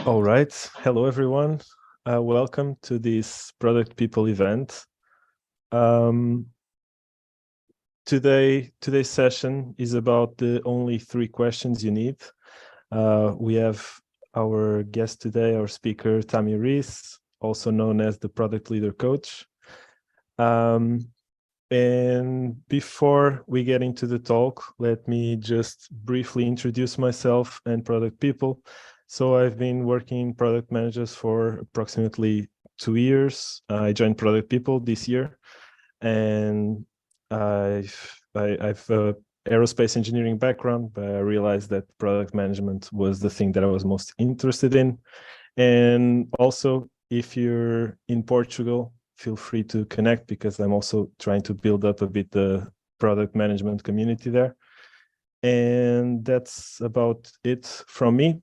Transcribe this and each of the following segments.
All right. Hello, everyone. Welcome to this Product People event. Today's session is about the only 3 questions you need. We have our guest today, our speaker, Tami Reiss, also known as the Product Leader Coach. And before we get into the talk, let me just briefly introduce myself and Product People. So I've been working in product managers for approximately 2 years. I joined Product People this year, and I've aerospace engineering background, but I realized that product management was the thing that I was most interested in. And also, if you're in Portugal, feel free to connect, because I'm also trying to build up a bit the product management community there. And that's about it from me.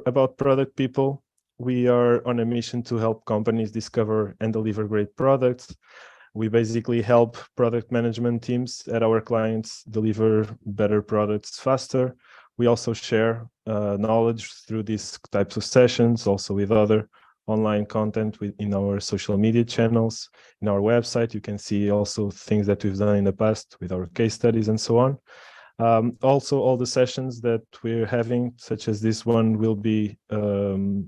About Product People, we are on a mission to help companies discover and deliver great products. We basically help product management teams at our clients deliver better products faster. We also share knowledge through these types of sessions, also with other online content in our social media channels. In our website, you can see also things that we've done in the past with our case studies and so on. Also, all the sessions that we're having, such as this one, will be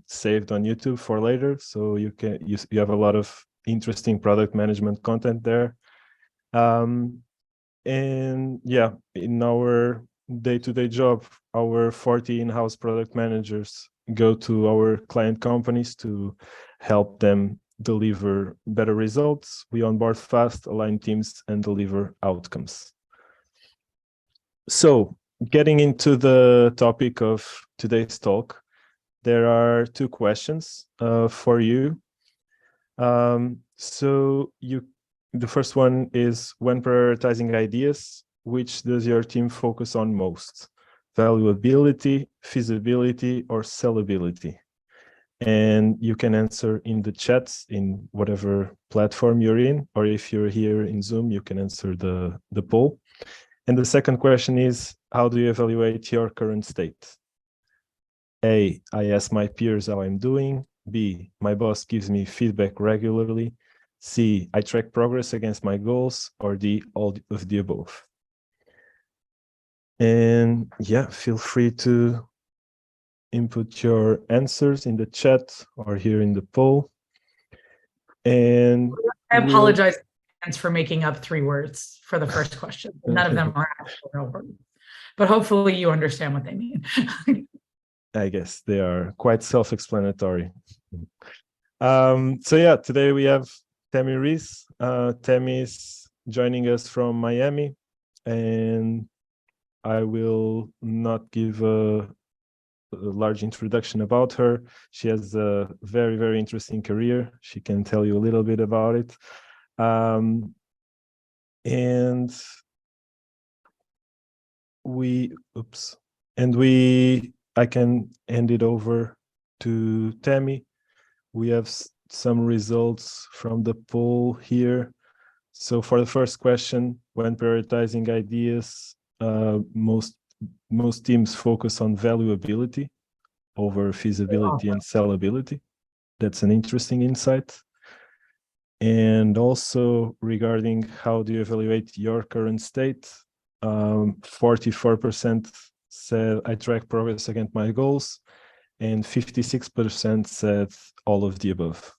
saved on YouTube for later. So you have a lot of interesting product management content there. And yeah, in our day-to-day job, our 40 in-house product managers go to our client companies to help them deliver better results. We onboard fast, align teams, and deliver outcomes. So, getting into the topic of today's talk, there are 2 questions for you. The first one is, when prioritizing ideas, which does your team focus on most? Valuability, feasibility, or sellability? And you can answer in the chats in whatever platform you're in, or if you're here in Zoom, you can answer the poll. And the second question is, how do you evaluate your current state? A, I ask my peers how I'm doing. B, my boss gives me feedback regularly. C, I track progress against my goals. Or D, all of the above. And yeah, feel free to input your answers in the chat or here in the poll. And I apologize for making up 3 words for the first question. None of them are actual real words, but hopefully you understand what they mean. I guess they are quite self-explanatory. So yeah, today we have Tami Reiss. Tami is joining us from Miami, and I will not give a large introduction about her. She has a very, very interesting career. She can tell you a little bit about it. I can hand it over to Tami. We have some results from the poll here. So for the first question, when prioritizing ideas, most teams focus on valuability over feasibility and sellability. That's an interesting insight. And also regarding how do you evaluate your current state, 44% said I track progress against my goals, and 56% said all of the above.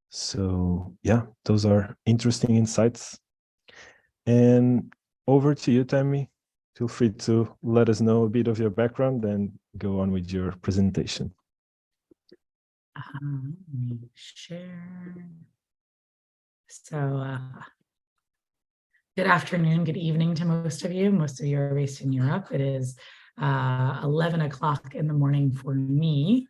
So yeah, those are interesting insights. And over to you, Tami. Feel free to let us know a bit of your background and go on with your presentation. Let me share. So good afternoon, good evening to most of you. Most of you are based in Europe. It is 11 o'clock in the morning for me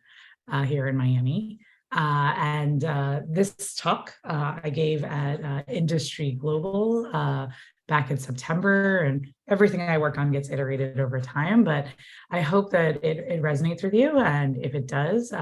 here in Miami. This talk I gave at Industry Global back in September, and everything I work on gets iterated over time, but I hope that it resonates with you. And if it does,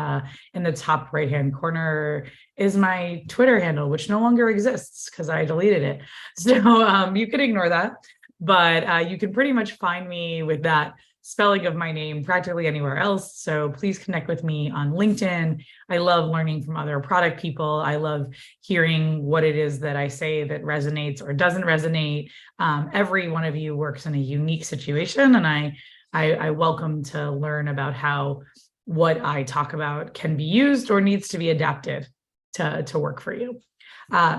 in the top right-hand corner is my Twitter handle, which no longer exists because I deleted it. So you can ignore that, but you can pretty much find me with that spelling of my name practically anywhere else. So please connect with me on LinkedIn. I love learning from other product people. I love hearing what it is that I say that resonates or doesn't resonate. Every one of you works in a unique situation, and I welcome to learn about how what I talk about can be used or needs to be adapted to work for you.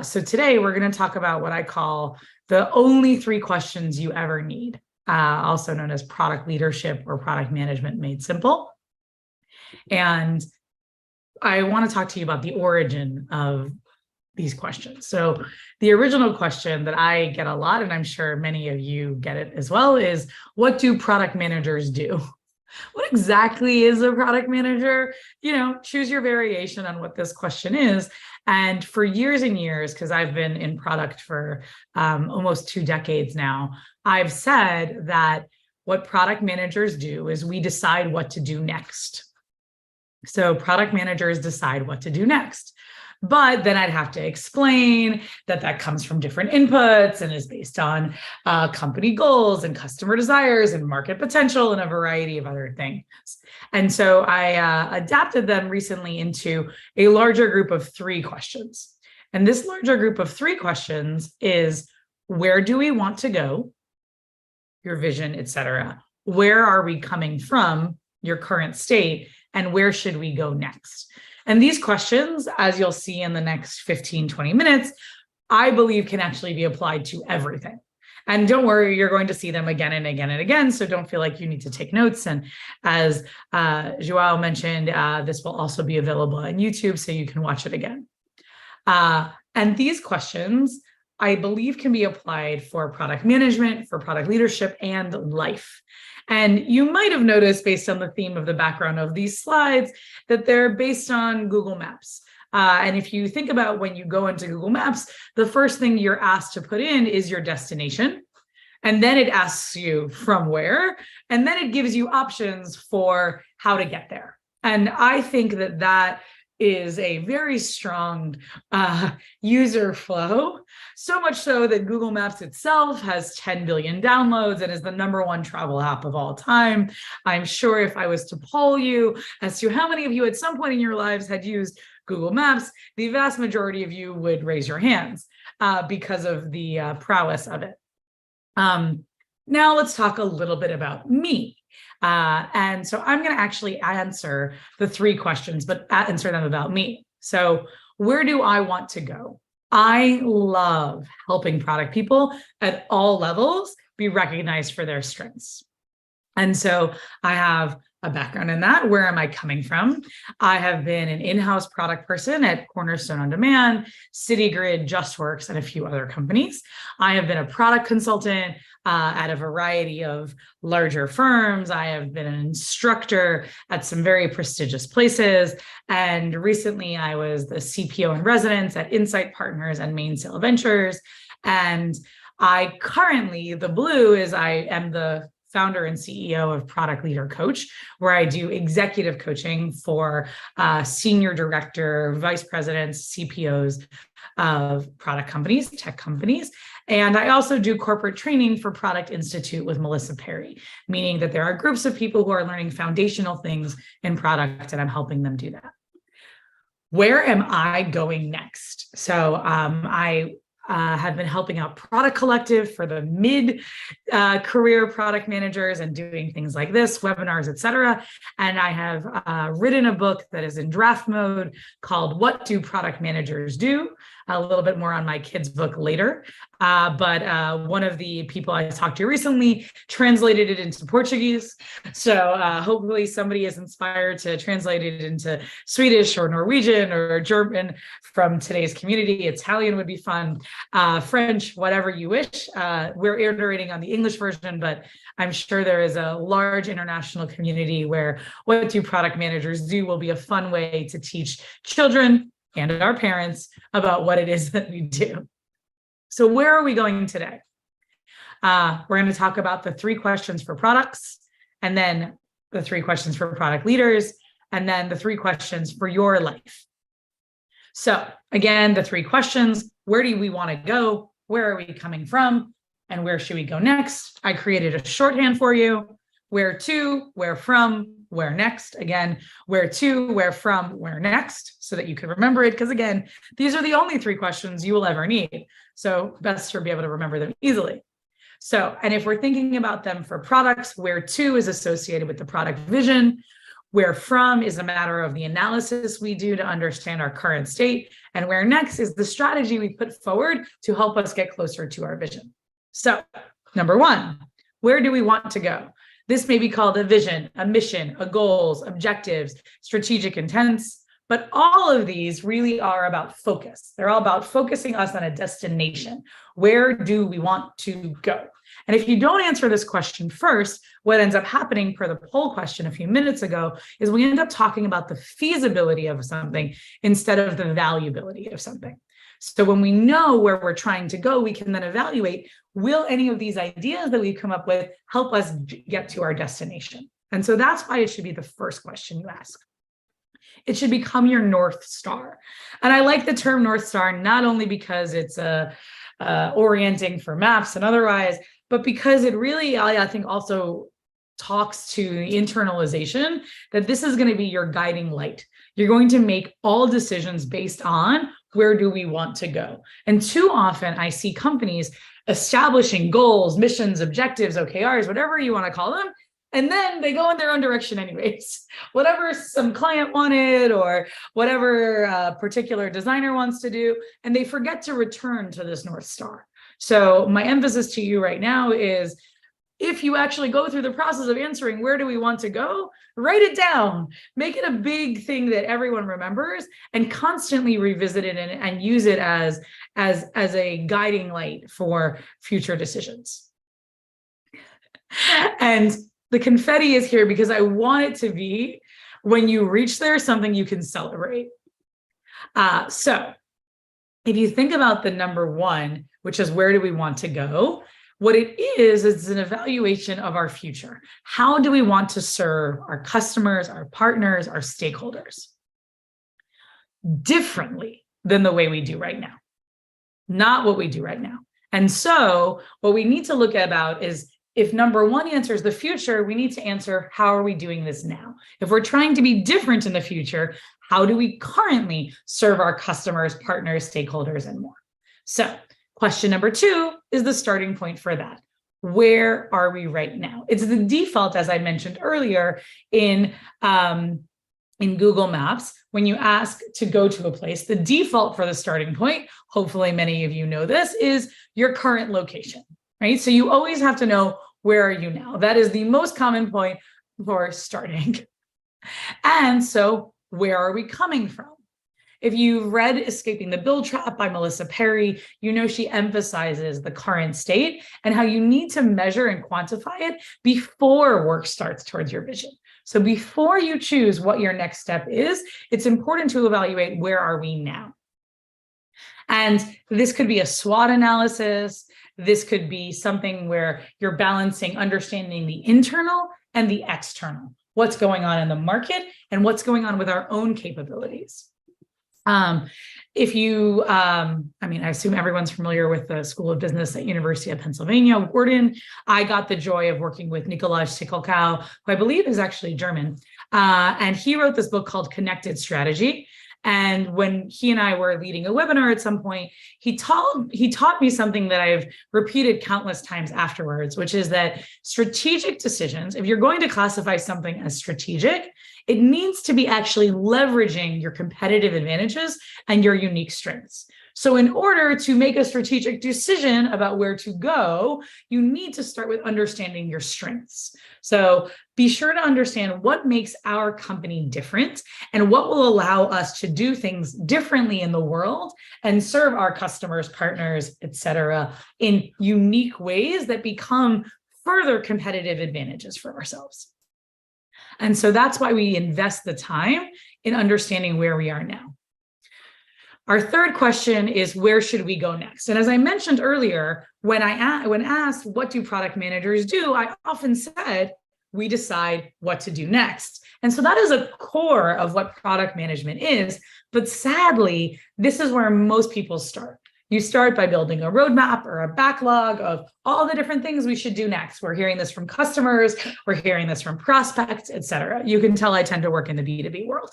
So today we're going to talk about what I call the only 3 questions you ever need, also known as product leadership or product management made simple. And I want to talk to you about the origin of these questions. So the original question that I get a lot, and I'm sure many of you get it as well, is what do product managers do? What exactly is a product manager? Choose your variation on what this question is. And for years and years, because I've been in product for almost 2 decades now, I've said that what product managers do is we decide what to do next. So product managers decide what to do next. But then I'd have to explain that comes from different inputs and is based on company goals and customer desires and market potential and a variety of other things. And so I adapted them recently into a larger group of 3 questions. And this larger group of 3 questions is, where do we want to go? Your vision, etc. Where are we coming from? Your current state. And where should we go next? And these questions, as you'll see in the next 15, 20 minutes, I believe can actually be applied to everything. And don't worry, you're going to see them again and again and again. So don't feel like you need to take notes. And as Joao mentioned, this will also be available on YouTube so you can watch it again. And these questions, I believe, can be applied for product management, for product leadership, and life. And you might have noticed, based on the theme of the background of these slides, that they're based on Google Maps. And if you think about when you go into Google Maps, the first thing you're asked to put in is your destination. And then it asks you from where, and then it gives you options for how to get there. And I think that is a very strong user flow, so much so that Google Maps itself has 10 billion downloads and is the #1 travel app of all time. I'm sure if I was to poll you as to how many of you at some point in your lives had used Google Maps, the vast majority of you would raise your hands because of the prowess of it. Now let's talk a little bit about me. And so I'm going to actually answer the 3 questions, but answer them about me. So where do I want to go? I love helping product people at all levels be recognized for their strengths. And so I have a background in that. Where am I coming from? I have been an in-house product person at Cornerstone On Demand, CityGrid, JustWorks, and a few other companies. I have been a product consultant at a variety of larger firms. I have been an instructor at some very prestigious places. And recently I was the CPO in residence at Insight Partners and Mainsail Ventures. And I currently, the blue is I am the founder and CEO of Product Leader Coach, where I do executive coaching for senior director, vice presidents, CPOs of product companies, tech companies. And I also do corporate training for Product Institute with Melissa Perry, meaning that there are groups of people who are learning foundational things in product, and I'm helping them do that. Where am I going next? So I have been helping out Product Collective for the mid-career product managers and doing things like this, webinars, et cetera. And I have written a book that is in draft mode called What Do Product Managers Do? A little bit more on my kids' book later. But one of the people I talked to recently translated it into Portuguese. So hopefully somebody is inspired to translate it into Swedish or Norwegian or German from today's community. Italian would be fun. French, whatever you wish. We're iterating on the English version, but I'm sure there is a large international community where What Do Product Managers Do will be a fun way to teach children and our parents about what it is that we do. So where are we going today? We're going to talk about the 3 questions for products, and then the 3 questions for product leaders, and then the 3 questions for your life. So again, the 3 questions: where do we want to go? Where are we coming from? And where should we go next? I created a shorthand for you. where to, where from, where next. Again, where to, where from, where next, so that you can remember it. Because again, these are the only 3 questions you will ever need. So best to be able to remember them easily. So, and if we're thinking about them for products, where to is associated with the product vision, where from is a matter of the analysis we do to understand our current state, and where next is the strategy we put forward to help us get closer to our vision. So, number 1, where do we want to go? This may be called a vision, a mission, a goals, objectives, strategic intents, but all of these really are about focus. They're all about focusing us on a destination. Where do we want to go? And if you don't answer this question first, what ends up happening per the poll question a few minutes ago is we end up talking about the feasibility of something instead of the valuability of something. So when we know where we're trying to go, we can then evaluate, will any of these ideas that we've come up with help us get to our destination? And so that's why it should be the first question you ask. It should become your North Star. And I like the term North Star, not only because it's orienting for maps and otherwise, but because it really, I think, also talks to the internalization that this is going to be your guiding light. You're going to make all decisions based on where do we want to go. And too often I see companies establishing goals, missions, objectives, OKRs, whatever you want to call them, and then they go in their own direction anyways. Whatever some client wanted or whatever particular designer wants to do, and they forget to return to this North Star. So my emphasis to you right now is, if you actually go through the process of answering where do we want to go, write it down, make it a big thing that everyone remembers, and constantly revisit it and use it as a guiding light for future decisions. And the confetti is here because I want it to be, when you reach there, something you can celebrate. So if you think about the number 1, which is where do we want to go, what it is an evaluation of our future. How do we want to serve our customers, our partners, our stakeholders differently than the way we do right now? Not what we do right now. And so what we need to look about is, if number 1 answers the future, we need to answer, how are we doing this now? If we're trying to be different in the future, how do we currently serve our customers, partners, stakeholders, and more? So question number 2 is the starting point for that. Where are we right now? It's the default, as I mentioned earlier, in Google Maps. When you ask to go to a place, the default for the starting point, hopefully many of you know this, is your current location, right? So you always have to know, where are you now? That is the most common point for starting. And so where are we coming from? If you've read Escaping the Build Trap by Melissa Perry, you know she emphasizes the current state and how you need to measure and quantify it before work starts towards your vision. So before you choose what your next step is, it's important to evaluate, where are we now? And this could be a SWOT analysis. This could be something where you're balancing understanding the internal and the external, what's going on in the market and what's going on with our own capabilities. If you, I assume everyone's familiar with the School of Business at University of Pennsylvania, Wharton. I got the joy of working with Nikolaj Sikolkow, who I believe is actually German. And he wrote this book called Connected Strategy. And when he and I were leading a webinar at some point, he taught me something that I've repeated countless times afterwards, which is that strategic decisions, if you're going to classify something as strategic, it needs to be actually leveraging your competitive advantages and your unique strengths. So in order to make a strategic decision about where to go, you need to start with understanding your strengths. So be sure to understand what makes our company different and what will allow us to do things differently in the world and serve our customers, partners, et cetera, in unique ways that become further competitive advantages for ourselves. And so that's why we invest the time in understanding where we are now. Our third question is, where should we go next? And as I mentioned earlier, when asked, what do product managers do? I often said, we decide what to do next. And so that is a core of what product management is. But sadly, this is where most people start. You start by building a roadmap or a backlog of all the different things we should do next. We're hearing this from customers, we're hearing this from prospects, et cetera. You can tell I tend to work in the B2B world.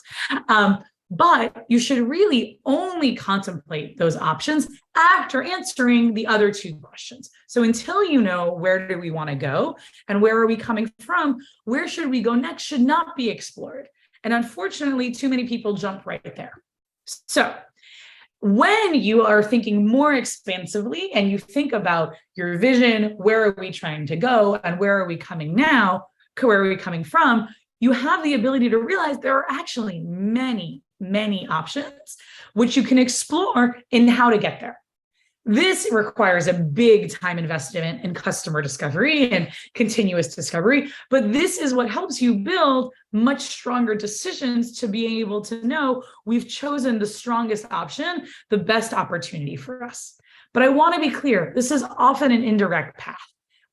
But you should really only contemplate those options after answering the other two questions. So until you know where do we want to go and where are we coming from, where should we go next should not be explored. And unfortunately, too many people jump right there. So when you are thinking more expansively and you think about your vision, where are we trying to go and where are we coming now, where are we coming from, you have the ability to realize there are actually many options which you can explore in how to get there. This requires a big time investment in customer discovery and continuous discovery, but this is what helps you build much stronger decisions to be able to know we've chosen the strongest option, the best opportunity for us. But I want to be clear, this is often an indirect path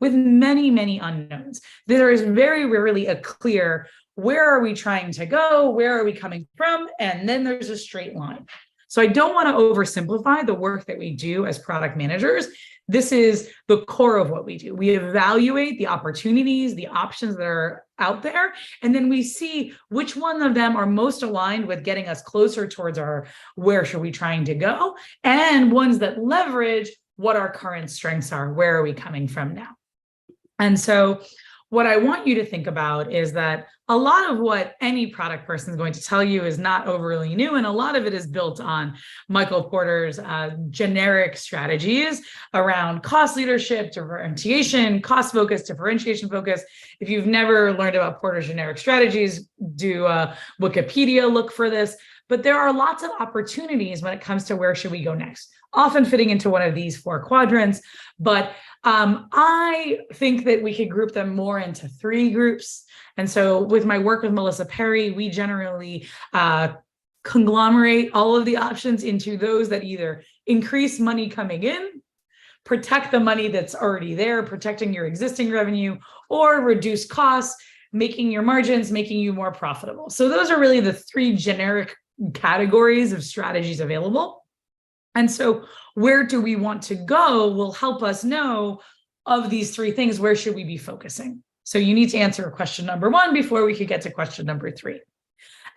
with many unknowns. There is very rarely a clear, where are we trying to go? Where are we coming from? And then there's a straight line. So I don't want to oversimplify the work that we do as product managers. This is the core of what we do. We evaluate the opportunities, the options that are out there, and then we see which one of them are most aligned with getting us closer towards our where should we trying to go, and ones that leverage what our current strengths are, where are we coming from now. And so what I want you to think about is that a lot of what any product person is going to tell you is not overly new, and a lot of it is built on Michael Porter's generic strategies around cost leadership, differentiation, cost focus, differentiation focus. If you've never learned about Porter's generic strategies, do a Wikipedia look for this. But there are lots of opportunities when it comes to where should we go next, often fitting into one of these four quadrants. But I think that we could group them more into three groups. And so with my work with Melissa Perry, we generally conglomerate all of the options into those that either increase money coming in, protect the money that's already there, protecting your existing revenue, or reduce costs, making your margins, making you more profitable. So those are really the three generic categories of strategies available. And so where do we want to go will help us know of these three things, where should we be focusing? So you need to answer question number one before we could get to question number three.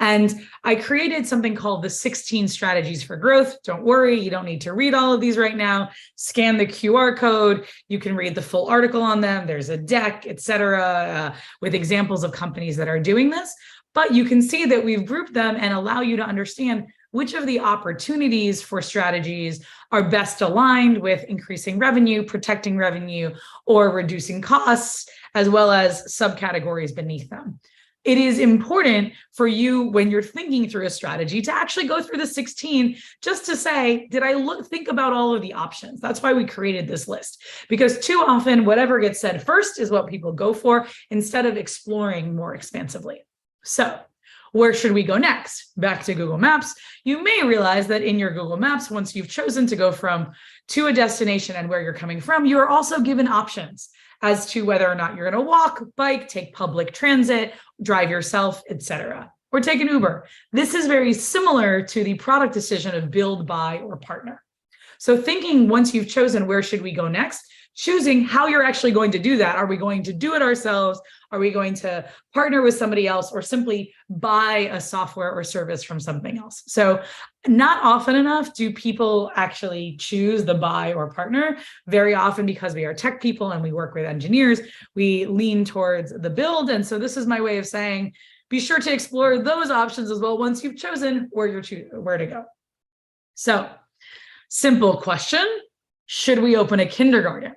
And I created something called the 16 strategies for growth. Don't worry, you don't need to read all of these right now. Scan the QR code. You can read the full article on them. There's a deck, et cetera, with examples of companies that are doing this. But you can see that we've grouped them and allow you to understand which of the opportunities for strategies are best aligned with increasing revenue, protecting revenue, or reducing costs, as well as subcategories beneath them. It is important for you when you're thinking through a strategy to actually go through the 16 just to say, did I think about all of the options? That's why we created this list, because too often whatever gets said first is what people go for instead of exploring more expansively. So where should we go next? Back to Google Maps. You may realize that in your Google Maps, once you've chosen to go to a destination and where you're coming from, you are also given options as to whether or not you're going to walk, bike, take public transit, drive yourself, etc., or take an Uber. This is very similar to the product decision of build, buy, or partner. So thinking once you've chosen where should we go next, choosing how you're actually going to do that. Are we going to do it ourselves? Are we going to partner with somebody else, or simply buy a software or service from something else? So not often enough do people actually choose the buy or partner. Very often, because we are tech people and we work with engineers, we lean towards the build. And so this is my way of saying, be sure to explore those options as well once you've chosen where to go. So simple question, should we open a kindergarten?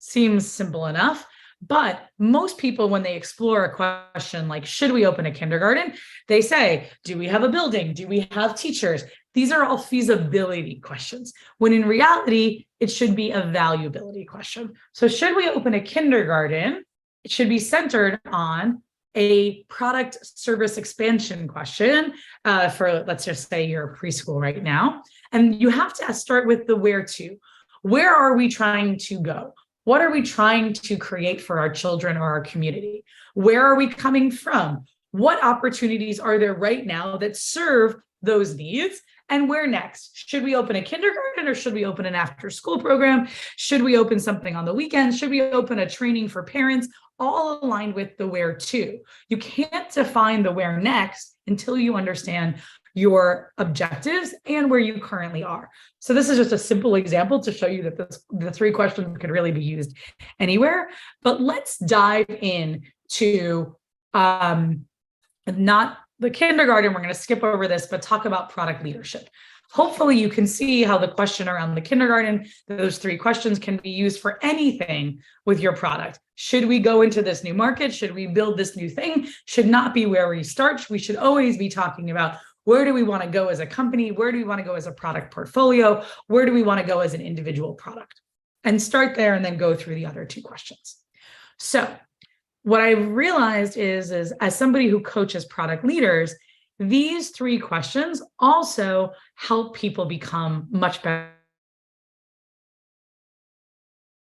Seems simple enough, but most people, when they explore a question like, should we open a kindergarten? They say, do we have a building? Do we have teachers? These are all feasibility questions, when in reality, it should be a valuability question. So should we open a kindergarten? It should be centered on a product service expansion question for, let's just say you're a preschool right now. And you have to start with the where to. Where are we trying to go? What are we trying to create for our children or our community? Where are we coming from? What opportunities are there right now that serve those needs? And where next? Should we open a kindergarten or should we open an after-school program? Should we open something on the weekends? Should we open a training for parents? All aligned with the where to. You can't define the where next until you understand your objectives and where you currently are. So this is just a simple example to show you that the 3 questions could really be used anywhere. But let's dive in to not the kindergarten. We're going to skip over this, but talk about product leadership. Hopefully you can see how the question around the kindergarten, those 3 questions can be used for anything with your product. Should we go into this new market? Should we build this new thing? Should not be where we start. We should always be talking about where do we want to go as a company? Where do we want to go as a product portfolio? Where do we want to go as an individual product? And start there and then go through the other 2 questions. So what I realized is as somebody who coaches product leaders, these 3 questions also help people become much better.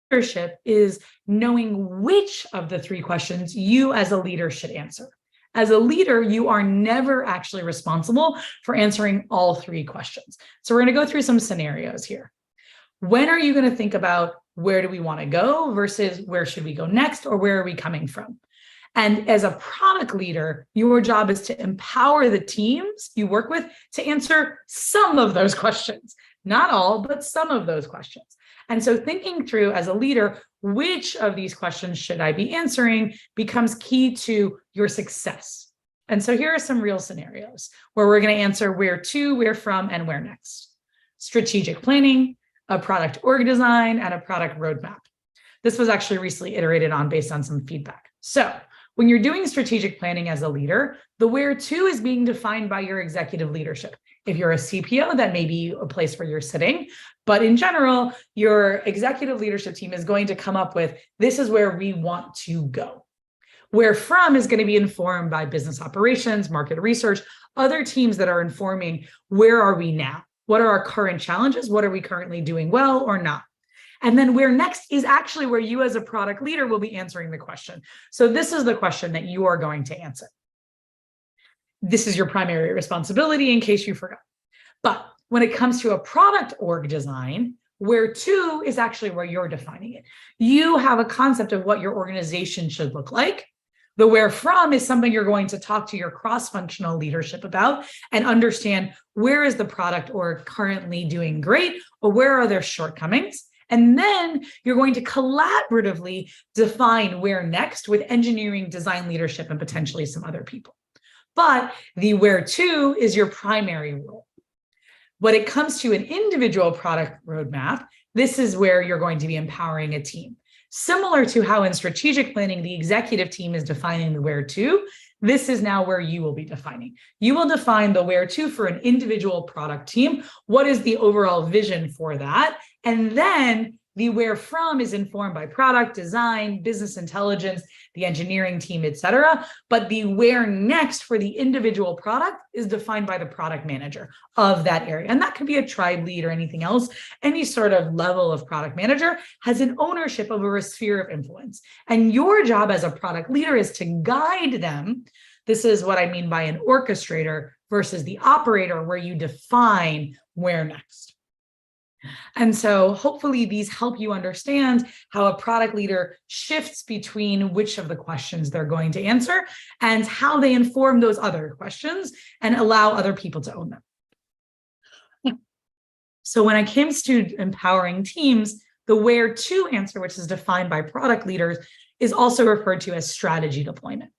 Leadership is knowing which of the 3 questions you as a leader should answer. As a leader, you are never actually responsible for answering all 3 questions. So we're going to go through some scenarios here. When are you going to think about where do we want to go versus where should we go next, or where are we coming from? And as a product leader, your job is to empower the teams you work with to answer some of those questions. Not all, but some of those questions. And so thinking through as a leader, which of these questions should I be answering becomes key to your success. And so here are some real scenarios where we're going to answer where to, where from, and where next. Strategic planning, a product org design, and a product roadmap. This was actually recently iterated on based on some feedback. So when you're doing strategic planning as a leader, the where to is being defined by your executive leadership. If you're a CPO, that may be a place where you're sitting. But in general, your executive leadership team is going to come up with, this is where we want to go. Where from is going to be informed by business operations, market research, other teams that are informing where are we now? What are our current challenges? What are we currently doing well or not? And then where next is actually where you as a product leader will be answering the question. So this is the question that you are going to answer. This is your primary responsibility in case you forgot. But when it comes to a product org design, where to is actually where you're defining it. You have a concept of what your organization should look like. The where from is something you're going to talk to your cross-functional leadership about and understand where is the product org currently doing great, or where are their shortcomings. And then you're going to collaboratively define where next with engineering, design leadership, and potentially some other people. But the where to is your primary role. When it comes to an individual product roadmap, this is where you're going to be empowering a team. Similar to how in strategic planning, the executive team is defining the where to, this is now where you will be defining. You will define the where to for an individual product team. What is the overall vision for that? And then the where from is informed by product design, business intelligence, the engineering team, et cetera. But the where next for the individual product is defined by the product manager of that area. And that could be a tribe lead or anything else. Any sort of level of product manager has an ownership over a sphere of influence. And your job as a product leader is to guide them. This is what I mean by an orchestrator versus the operator, where you define where next. And so hopefully these help you understand how a product leader shifts between which of the questions they're going to answer and how they inform those other questions and allow other people to own them. So when it comes to empowering teams, the where to answer, which is defined by product leaders, is also referred to as strategy deployment.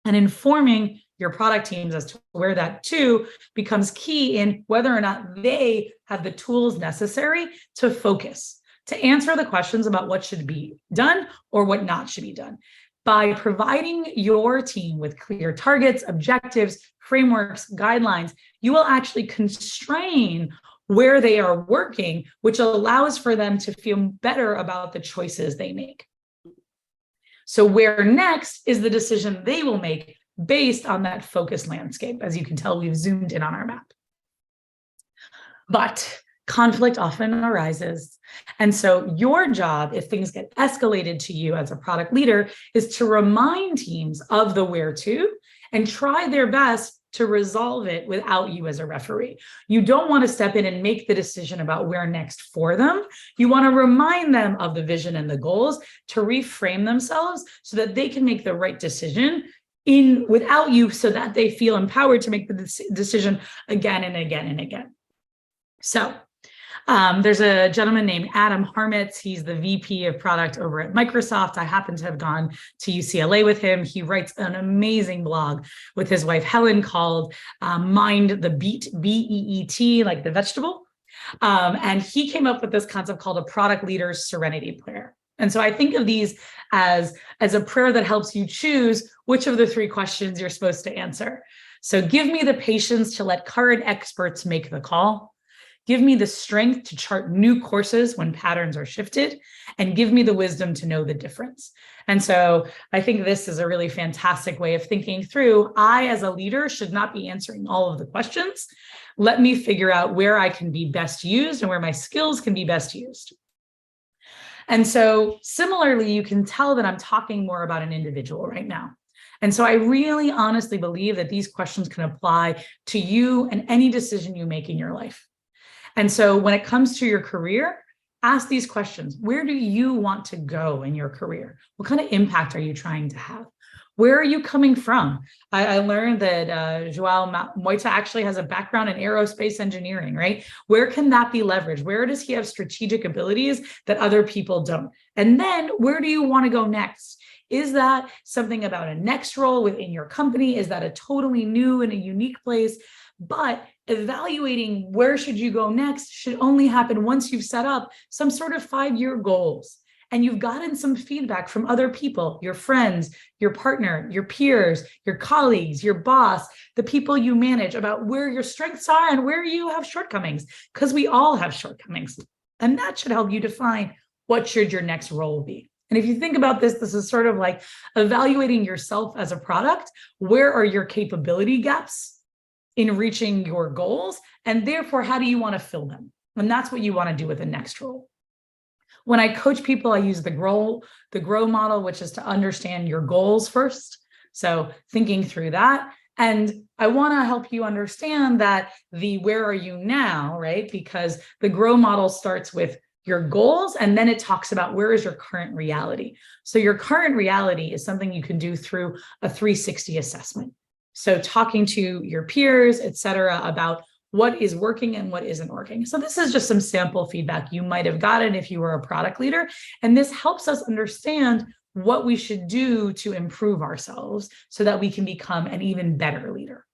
And informing your product teams as to where that to becomes key in whether or not they have the tools necessary to focus, to answer the questions about what should be done or what not should be done. By providing your team with clear targets, objectives, frameworks, guidelines, you will actually constrain where they are working, which allows for them to feel better about the choices they make. So where next is the decision they will make based on that focus landscape. As you can tell, we've zoomed in on our map. But conflict often arises. And so your job, if things get escalated to you as a product leader, is to remind teams of the where to and try their best to resolve it without you as a referee. You don't want to step in and make the decision about where next for them. You want to remind them of the vision and the goals to reframe themselves so that they can make the right decision without you, so that they feel empowered to make the decision again and again and again. So there's a gentleman named Adam Harmitz. He's the VP of product over at Microsoft. I happen to have gone to UCLA with him. He writes an amazing blog with his wife, Helen, called Mind the Beet, B-E-E-T, like the vegetable. And he came up with this concept called a product leader's serenity prayer. And so I think of these as a prayer that helps you choose which of the 3 questions you're supposed to answer. So give me the patience to let current experts make the call. Give me the strength to chart new courses when patterns are shifted, and give me the wisdom to know the difference. And so I think this is a really fantastic way of thinking through, I as a leader should not be answering all of the questions. Let me figure out where I can be best used and where my skills can be best used. And so similarly, you can tell that I'm talking more about an individual right now. And so I really honestly believe that these questions can apply to you and any decision you make in your life. And so when it comes to your career, ask these questions. Where do you want to go in your career? What kind of impact are you trying to have? Where are you coming from? I learned that Joao Moita actually has a background in aerospace engineering, right? Where can that be leveraged? Where does he have strategic abilities that other people don't? And then where do you want to go next? Is that something about a next role within your company? Is that a totally new and a unique place? But evaluating where should you go next should only happen once you've set up some sort of 5-year goals and you've gotten some feedback from other people, your friends, your partner, your peers, your colleagues, your boss, the people you manage, about where your strengths are and where you have shortcomings, because we all have shortcomings. And that should help you define what should your next role be. And if you think about this, this is sort of like evaluating yourself as a product. Where are your capability gaps in reaching your goals? And therefore, how do you want to fill them? And that's what you want to do with the next role. When I coach people, I use the grow model, which is to understand your goals first. So thinking through that. And I want to help you understand that the where are you now, right? Because the grow model starts with your goals, and then it talks about where is your current reality. So your current reality is something you can do through a 360 assessment. So talking to your peers, et cetera, about what is working and what isn't working. So this is just some sample feedback you might have gotten if you were a product leader. And this helps us understand what we should do to improve ourselves so that we can become an even better leader.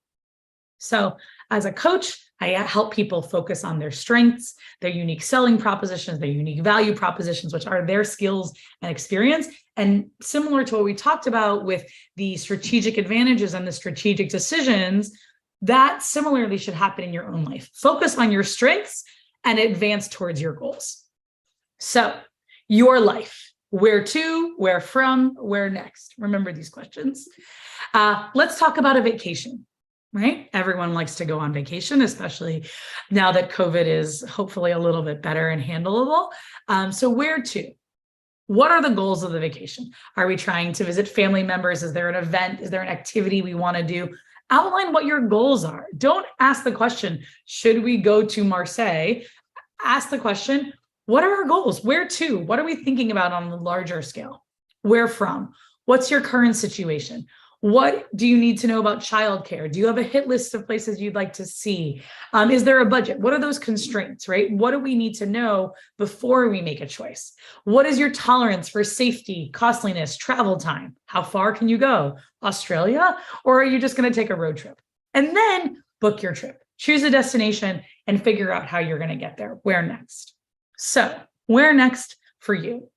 So as a coach, I help people focus on their strengths, their unique selling propositions, their unique value propositions, which are their skills and experience. And similar to what we talked about with the strategic advantages and the strategic decisions, that similarly should happen in your own life. Focus on your strengths and advance towards your goals. So your life, where to, where from, where next? Remember these questions. Let's talk about a vacation. Right? Everyone likes to go on vacation, especially now that COVID is hopefully a little bit better and handleable. So where to? What are the goals of the vacation? Are we trying to visit family members? Is there an event? Is there an activity we want to do? Outline what your goals are. Don't ask the question, should we go to Marseille? Ask the question, what are our goals? Where to? What are we thinking about on the larger scale? Where from? What's your current situation? What do you need to know about childcare? Do you have a hit list of places you'd like to see? Is there a budget? What are those constraints, right? What do we need to know before we make a choice? What is your tolerance for safety, costliness, travel time? How far can you go? Australia? Or are you just going to take a road trip? And then book your trip. Choose a destination and figure out how you're going to get there. Where next? So where next for you?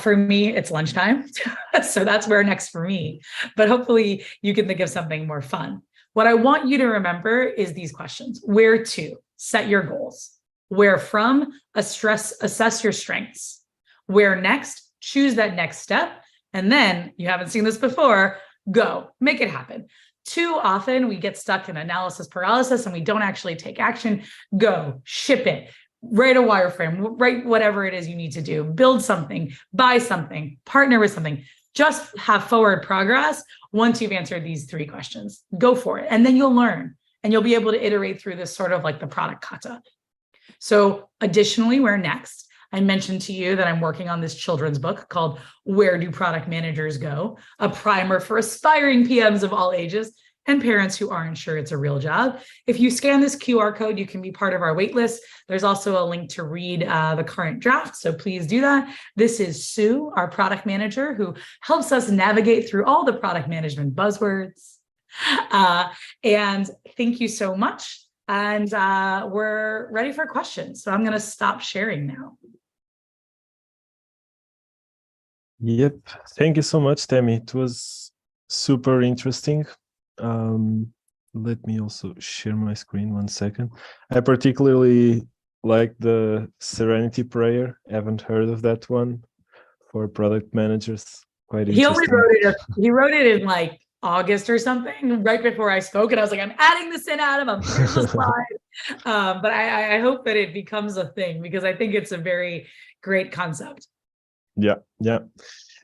For me, it's lunchtime. So that's where next for me. But hopefully you can think of something more fun. What I want you to remember is these questions. Where to? Set your goals. Where from? Assess your strengths. Where next? Choose that next step. And then, you haven't seen this before, go. Make it happen. Too often we get stuck in analysis paralysis and we don't actually take action. Go. Ship it. Write a wireframe, write whatever it is you need to do, build something, buy something, partner with something, just have forward progress once you've answered these 3 questions. Go for it. And then you'll learn and you'll be able to iterate through this sort of like the product kata. So additionally, where next? I mentioned to you that I'm working on this children's book called Where Do Product Managers Go? A primer for aspiring PMs of all ages and parents who aren't sure it's a real job. If you scan this QR code, you can be part of our waitlist. There's also a link to read the current draft, so please do that. This is Sue, our product manager, who helps us navigate through all the product management buzzwords. And thank you so much. And we're ready for questions. So I'm going to stop sharing now. Yep. Thank you so much, Tami. It was super interesting. Let me also share my screen 1 second. I particularly like the Serenity Prayer. I haven't heard of that one for product managers. Quite interesting. He wrote it in like August or something, right before I spoke, and I was like, I'm adding this in, Adam. I'm here's the slide. But I hope that it becomes a thing because I think it's a very great concept. Yeah.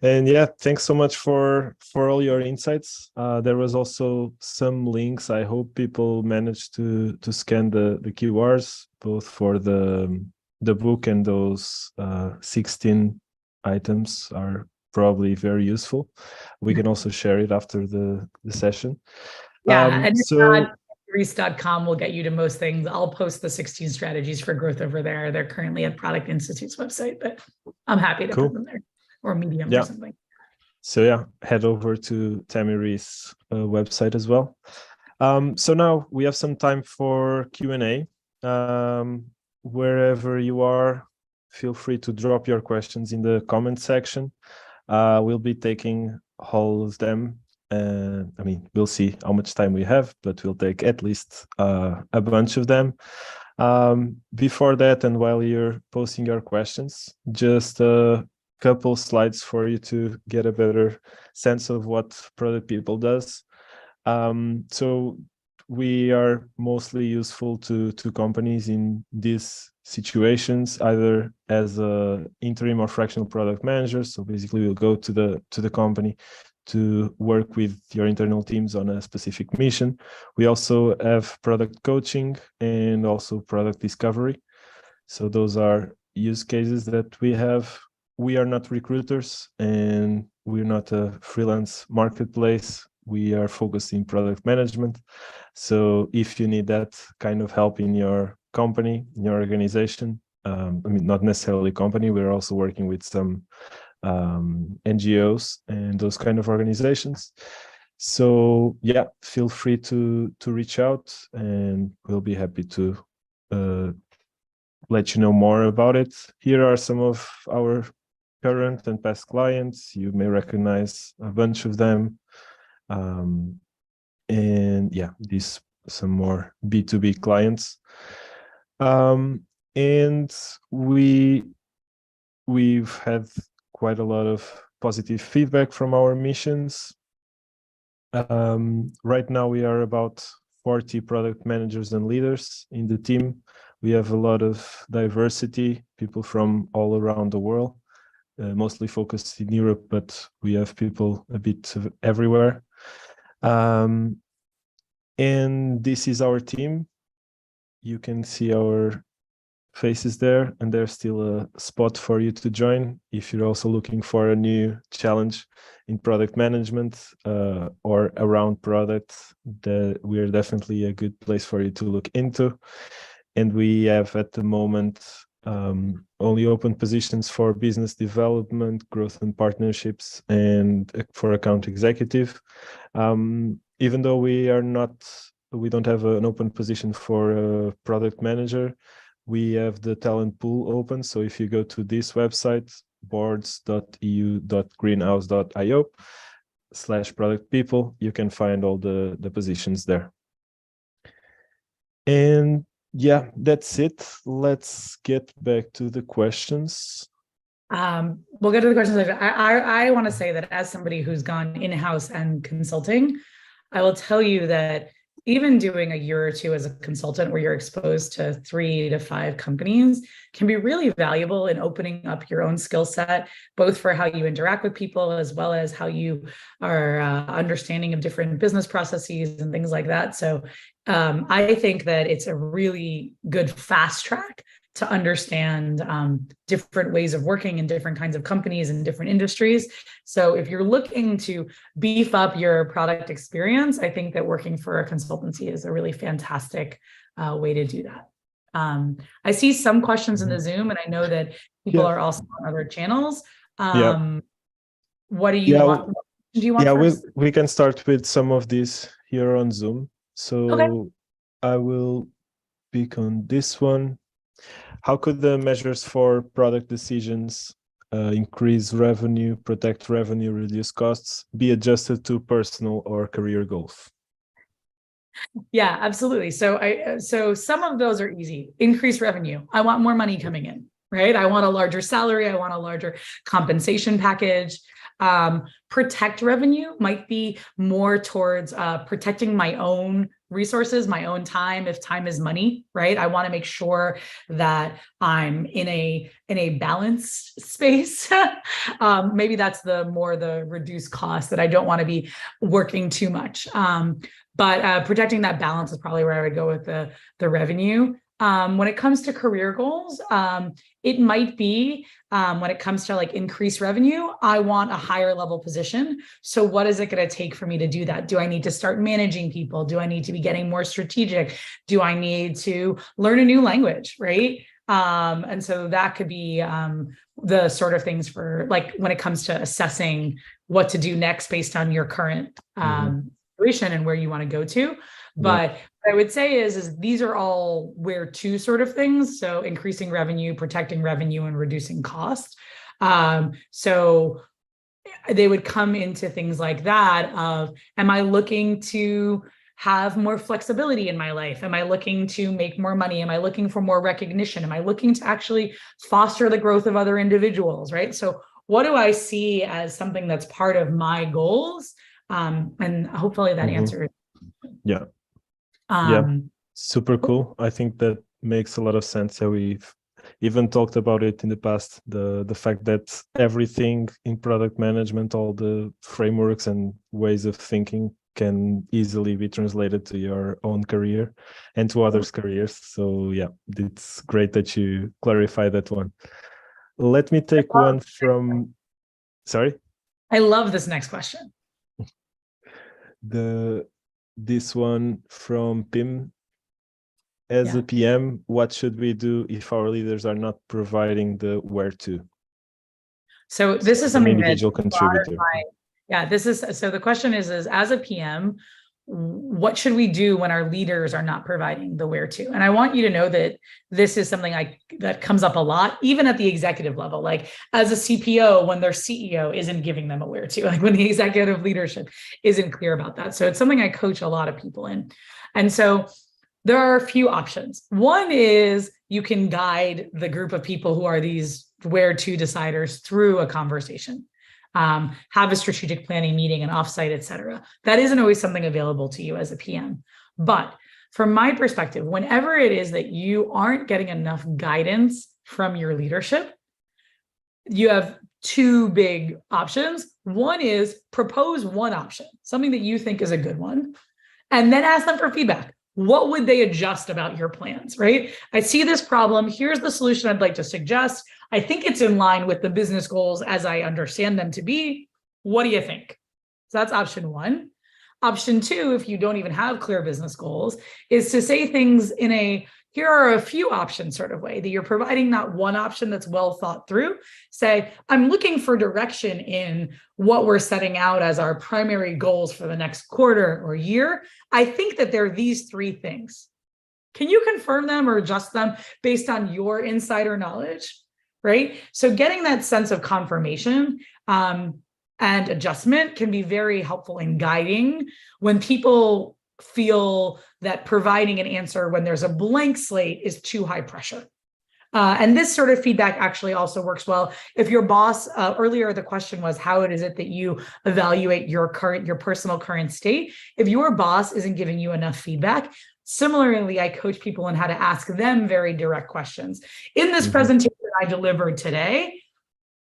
And yeah, thanks so much for all your insights. There was also some links. I hope people managed to scan the keywords, both for the book and those 16 items are probably very useful. We can also share it after the session. Yeah, and so Reiss.com will get you to most things. I'll post the 16 strategies for growth over there. They're currently at Product Institute's website, but I'm happy to put them there, or Medium or something. So yeah, head over to Tami Reiss' website as well. So now we have some time for Q&A. Wherever you are, feel free to drop your questions in the comment section. We'll be taking all of them. I mean, we'll see how much time we have, but we'll take at least a bunch of them. Before that, and while you're posting your questions, just a couple slides for you to get a better sense of what Product People does. So we are mostly useful to companies in these situations, either as a interim or fractional product manager. So basically we'll go to the company to work with your internal teams on a specific mission. We also have product coaching and also product discovery. So those are use cases that we have. We are not recruiters and we're not a freelance marketplace. We are focused in product management. So if you need that kind of help in your company, in your organization, I mean, not necessarily company, we're also working with some NGOs and those kind of organizations. So yeah, feel free to reach out and we'll be happy to let you know more about it. Here are some of our current and past clients. You may recognize a bunch of them. And yeah, these some more B2B clients. And we've had quite a lot of positive feedback from our missions. Right now we are about 40 product managers and leaders in the team. We have a lot of diversity, people from all around the world, mostly focused in Europe, but we have people a bit everywhere. And this is our team. You can see our faces there, and there's still a spot for you to join if you're also looking for a new challenge in product management or around products. We're definitely a good place for you to look into. And we have at the moment only open positions for business development, growth and partnerships, and for account executive. Even though we don't have an open position for a product manager, we have the talent pool open. So if you go to this website, boards.eu.greenhouse.io/product people, you can find all the positions there. And yeah, that's it. Let's get back to the questions. We'll get to the questions later. I want to say that as somebody who's gone in-house and consulting, I will tell you that even doing a year or two as a consultant where you're exposed to 3 to 5 companies can be really valuable in opening up your own skill set, both for how you interact with people as well as how you are understanding of different business processes and things like that. So I think that it's a really good fast track to understand different ways of working in different kinds of companies and different industries. So if you're looking to beef up your product experience, I think that working for a consultancy is a really fantastic way to do that. I see some questions in the Zoom, and I know that people are also on other channels. What do you want? Do you want first? we can start with some of these here on Zoom. So I will pick on this one. How could the measures for product decisions, increase revenue, protect revenue, reduce costs, be adjusted to personal or career goals? Yeah, absolutely. So some of those are easy. Increase revenue. I want more money coming in, right? I want a larger salary. I want a larger compensation package. Protect revenue might be more towards protecting my own resources, my own time, if time is money, right? I want to make sure that I'm in a balanced space. Maybe that's the reduced cost, that I don't want to be working too much. But protecting that balance is probably where I would go with the revenue. When it comes to career goals, it might be when it comes to like increased revenue, I want a higher level position. So what is it going to take for me to do that? Do I need to start managing people? Do I need to be getting more strategic? Do I need to learn a new language, right? And so that could be the sort of things for like when it comes to assessing what to do next based on your current situation and where you want to go to. But what I would say is these are all where to sort of things. So increasing revenue, protecting revenue, and reducing cost. So they would come into things like that of, am I looking to have more flexibility in my life? Am I looking to make more money? Am I looking for more recognition? Am I looking to actually foster the growth of other individuals, right? So what do I see as something that's part of my goals? And hopefully that answers. Yeah. Super cool. I think that makes a lot of sense. Yeah, we've even talked about it in the past, the fact that everything in product management, all the frameworks and ways of thinking can easily be translated to your own career and to others' careers. So yeah, it's great that you clarify that one. Let me take one from, sorry? I love this next question. This one from Pim. As a PM, what should we do if our leaders are not providing the where to? So this is something individual contributor. So the question is as a PM, what should we do when our leaders are not providing the where to? And I want you to know that this is something that comes up a lot, even at the executive level. Like as a CPO, when their CEO isn't giving them a where to, like when the executive leadership isn't clear about that. So it's something I coach a lot of people in. And so there are a few options. One is you can guide the group of people who are these where to deciders through a conversation. Have a strategic planning meeting, an offsite, et cetera. That isn't always something available to you as a PM. But from my perspective, whenever it is that you aren't getting enough guidance from your leadership, you have two big options. One is propose one option, something that you think is a good one, and then ask them for feedback. What would they adjust about your plans, right? I see this problem. Here's the solution I'd like to suggest. I think it's in line with the business goals as I understand them to be. What do you think? So that's option one. Option two, if you don't even have clear business goals, is to say things in here are a few options sort of way, that you're providing not one option that's well thought through. Say, I'm looking for direction in what we're setting out as our primary goals for the next quarter or year. I think that there are these three things. Can you confirm them or adjust them based on your insider knowledge, right? So getting that sense of confirmation and adjustment can be very helpful in guiding when people feel that providing an answer when there's a blank slate is too high pressure. And this sort of feedback actually also works well. If your boss, earlier the question was, how is it that you evaluate your personal current state? If your boss isn't giving you enough feedback, similarly, I coach people on how to ask them very direct questions. In this presentation I delivered today,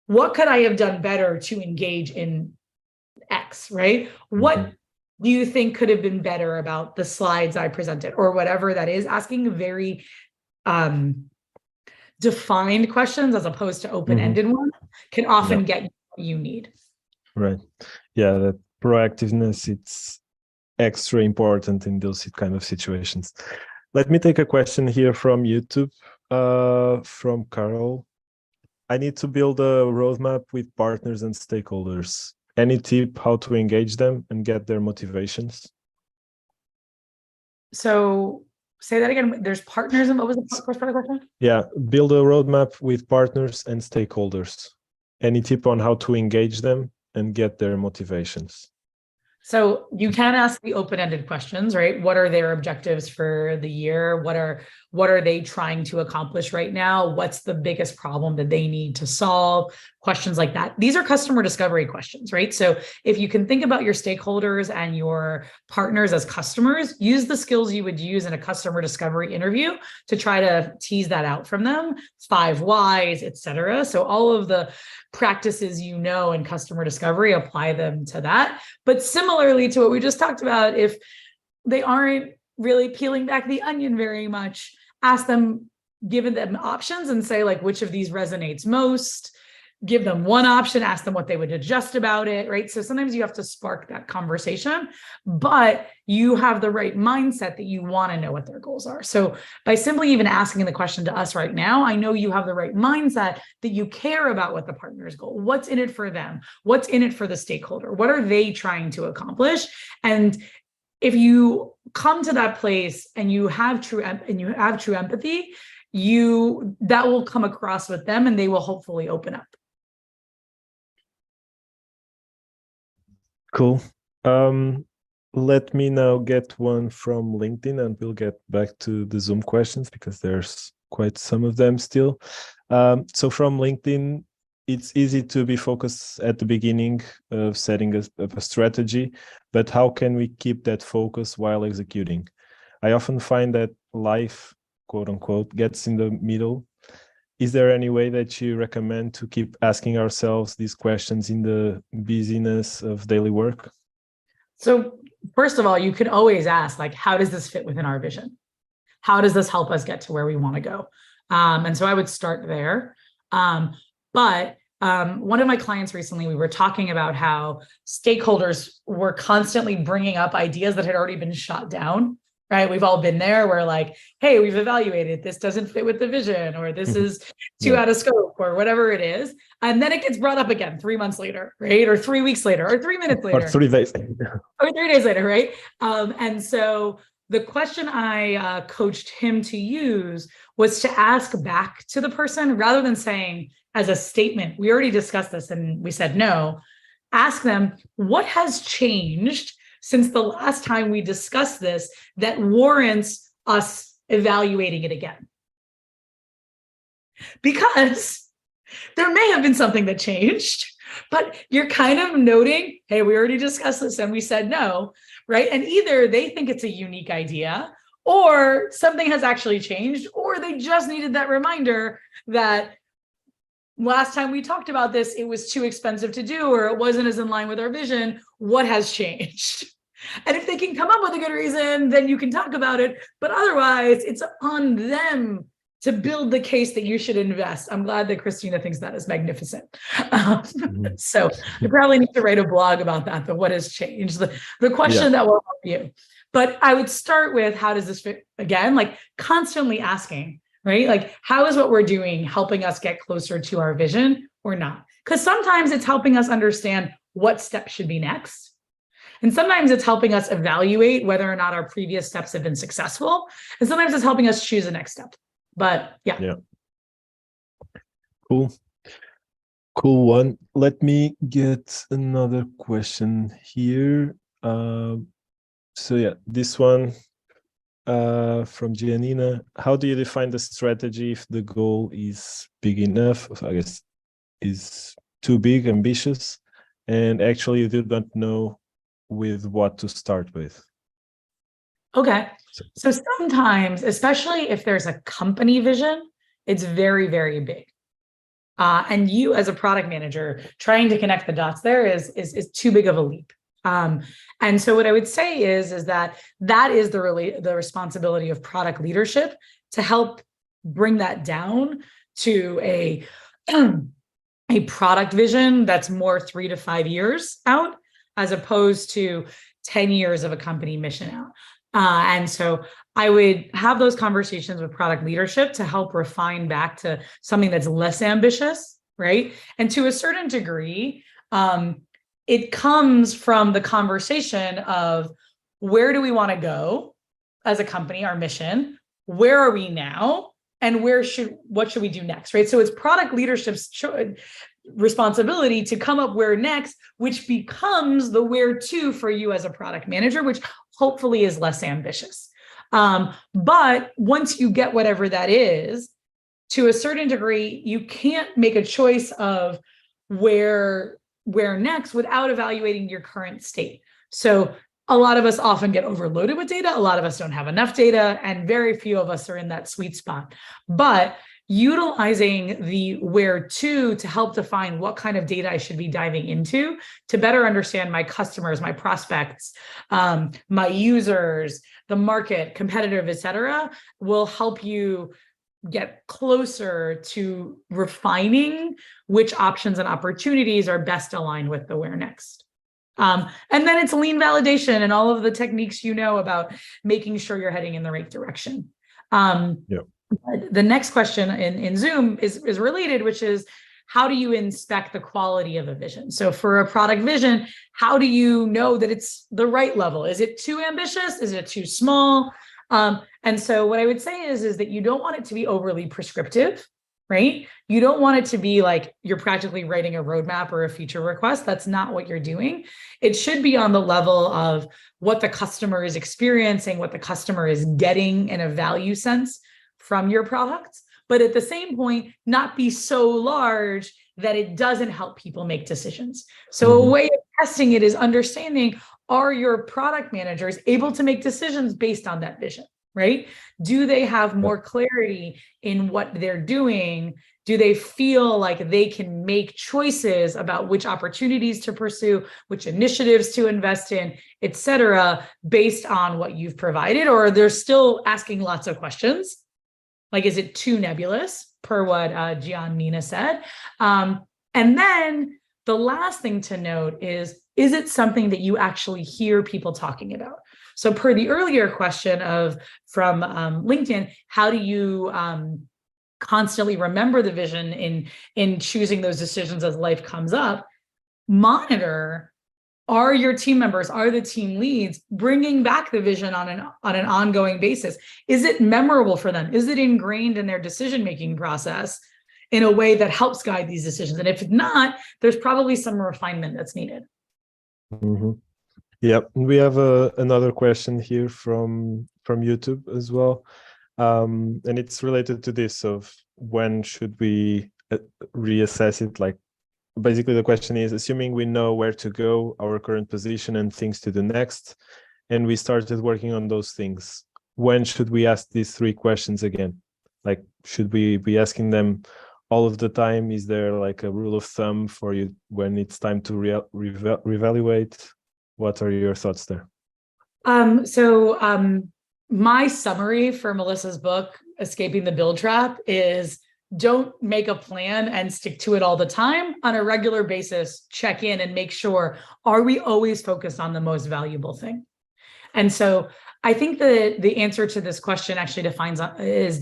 what could I have done better to engage in X, right? What do you think could have been better about the slides I presented, or whatever that is? Asking very defined questions as opposed to open-ended ones can often get you what you need. Right. Yeah, that proactiveness, it's extra important in those kind of situations. Let me take a question here from YouTube, from Carol. I need to build a roadmap with partners and stakeholders. Any tip how to engage them and get their motivations? So say that again. There's partners, and what was the first part of the question? Yeah, build a roadmap with partners and stakeholders. Any tip on how to engage them and get their motivations? So you can ask the open-ended questions, right? What are their objectives for the year? What are they trying to accomplish right now? What's the biggest problem that they need to solve? Questions like that. These are customer discovery questions, right? So if you can think about your stakeholders and your partners as customers, use the skills you would use in a customer discovery interview to try to tease that out from them, 5 whys, etc. So all of the practices in customer discovery, apply them to that. But similarly to what we just talked about, if they aren't really peeling back the onion very much, ask them, give them options and say, like, which of these resonates most? Give them one option, ask them what they would adjust about it, right? So sometimes you have to spark that conversation, but you have the right mindset that you want to know what their goals are. So by simply even asking the question to us right now, I know you have the right mindset that you care about what the partner's goal, what's in it for them, what's in it for the stakeholder, what are they trying to accomplish? And if you come to that place and you have true empathy, that will come across with them and they will hopefully open up. Cool. Let me now get one from LinkedIn and we'll get back to the Zoom questions because there's quite some of them still. So from LinkedIn, it's easy to be focused at the beginning of setting a strategy, but how can we keep that focus while executing? I often find that life, quote unquote, gets in the middle. Is there any way that you recommend to keep asking ourselves these questions in the busyness of daily work? So first of all, you can always ask, like, how does this fit within our vision? How does this help us get to where we want to go? And so I would start there. But one of my clients recently, we were talking about how stakeholders were constantly bringing up ideas that had already been shot down. Right. We've all been there. We're like, hey, we've evaluated. This doesn't fit with the vision, or this is too out of scope, or whatever it is. And then it gets brought up again 3 months later, right? Or 3 weeks later, or 3 minutes later. Or 3 days. Or 3 days later, right? And so the question I coached him to use was to ask back to the person, rather than saying as a statement, we already discussed this and we said no, ask them, what has changed since the last time we discussed this that warrants us evaluating it again? Because there may have been something that changed, but you're kind of noting, hey, we already discussed this and we said no, right? And either they think it's a unique idea, or something has actually changed, or they just needed that reminder that last time we talked about this, it was too expensive to do, or it wasn't as in line with our vision. What has changed? And if they can come up with a good reason, then you can talk about it. But otherwise, it's on them to build the case that you should invest. I'm glad that Christina thinks that is magnificent. So you probably need to write a blog about that, but what has changed? The question that will help you. But I would start with, how does this fit? Again, like constantly asking, right? Like, how is what we're doing helping us get closer to our vision or not? Because sometimes it's helping us understand what step should be next. And sometimes it's helping us evaluate whether or not our previous steps have been successful. And sometimes it's helping us choose the next step. But yeah. Cool one. Let me get another question here. So yeah, this one from Giannina. How do you define the strategy if the goal is big enough? I guess is too big, ambitious, and actually you do not know with what to start with. Okay. So sometimes, especially if there's a company vision, it's very, very big. And you as a product manager trying to connect the dots there is too big of a leap. And so what I would say is that is the responsibility of product leadership to help bring that down to a product vision that's more 3 to 5 years out, as opposed to 10 years of a company mission out. And so I would have those conversations with product leadership to help refine back to something that's less ambitious, right? And to a certain degree, it comes from the conversation of where do we want to go as a company, our mission, where are we now, and what should we do next, right? So it's product leadership's responsibility to come up where next, which becomes the where to for you as a product manager, which hopefully is less ambitious. But once you get whatever that is, to a certain degree, you can't make a choice of where next without evaluating your current state. So a lot of us often get overloaded with data. A lot of us don't have enough data, and very few of us are in that sweet spot. But utilizing the where to help define what kind of data I should be diving into to better understand my customers, my prospects, my users, the market, competitive, et cetera, will help you get closer to refining which options and opportunities are best aligned with the where next. And then it's lean validation and all of the techniques about making sure you're heading in the right direction. The next question in Zoom is related, which is, how do you inspect the quality of a vision? So for a product vision, how do you know that it's the right level? Is it too ambitious? Is it too small? And so what I would say is that you don't want it to be overly prescriptive, right? You don't want it to be like you're practically writing a roadmap or a feature request. That's not what you're doing. It should be on the level of what the customer is experiencing, what the customer is getting in a value sense from your product, but at the same point, not be so large that it doesn't help people make decisions. So a way of testing it is understanding, are your product managers able to make decisions based on that vision, right? Do they have more clarity in what they're doing? Do they feel like they can make choices about which opportunities to pursue, which initiatives to invest in, et cetera, based on what you've provided? Or they're still asking lots of questions? Like, is it too nebulous, per what Giannina said? And then the last thing to note is it something that you actually hear people talking about? So per the earlier question from LinkedIn, how do you constantly remember the vision in choosing those decisions as life comes up? Monitor, are your team members, are the team leads bringing back the vision on an ongoing basis? Is it memorable for them? Is it ingrained in their decision-making process in a way that helps guide these decisions? And if not, there's probably some refinement that's needed. Yeah, we have another question here from YouTube as well. And it's related to this of when should we reassess it? Like, basically the question is, assuming we know where to go, our current position and things to do next, and we started working on those things, when should we ask these 3 questions again? Like, should we be asking them all of the time? Is there like a rule of thumb for you when it's time to reevaluate? What are your thoughts there? My summary for Melissa's book, Escaping the Build Trap, is don't make a plan and stick to it all the time. On a regular basis, check in and make sure, are we always focused on the most valuable thing? And so I think the answer to this question actually is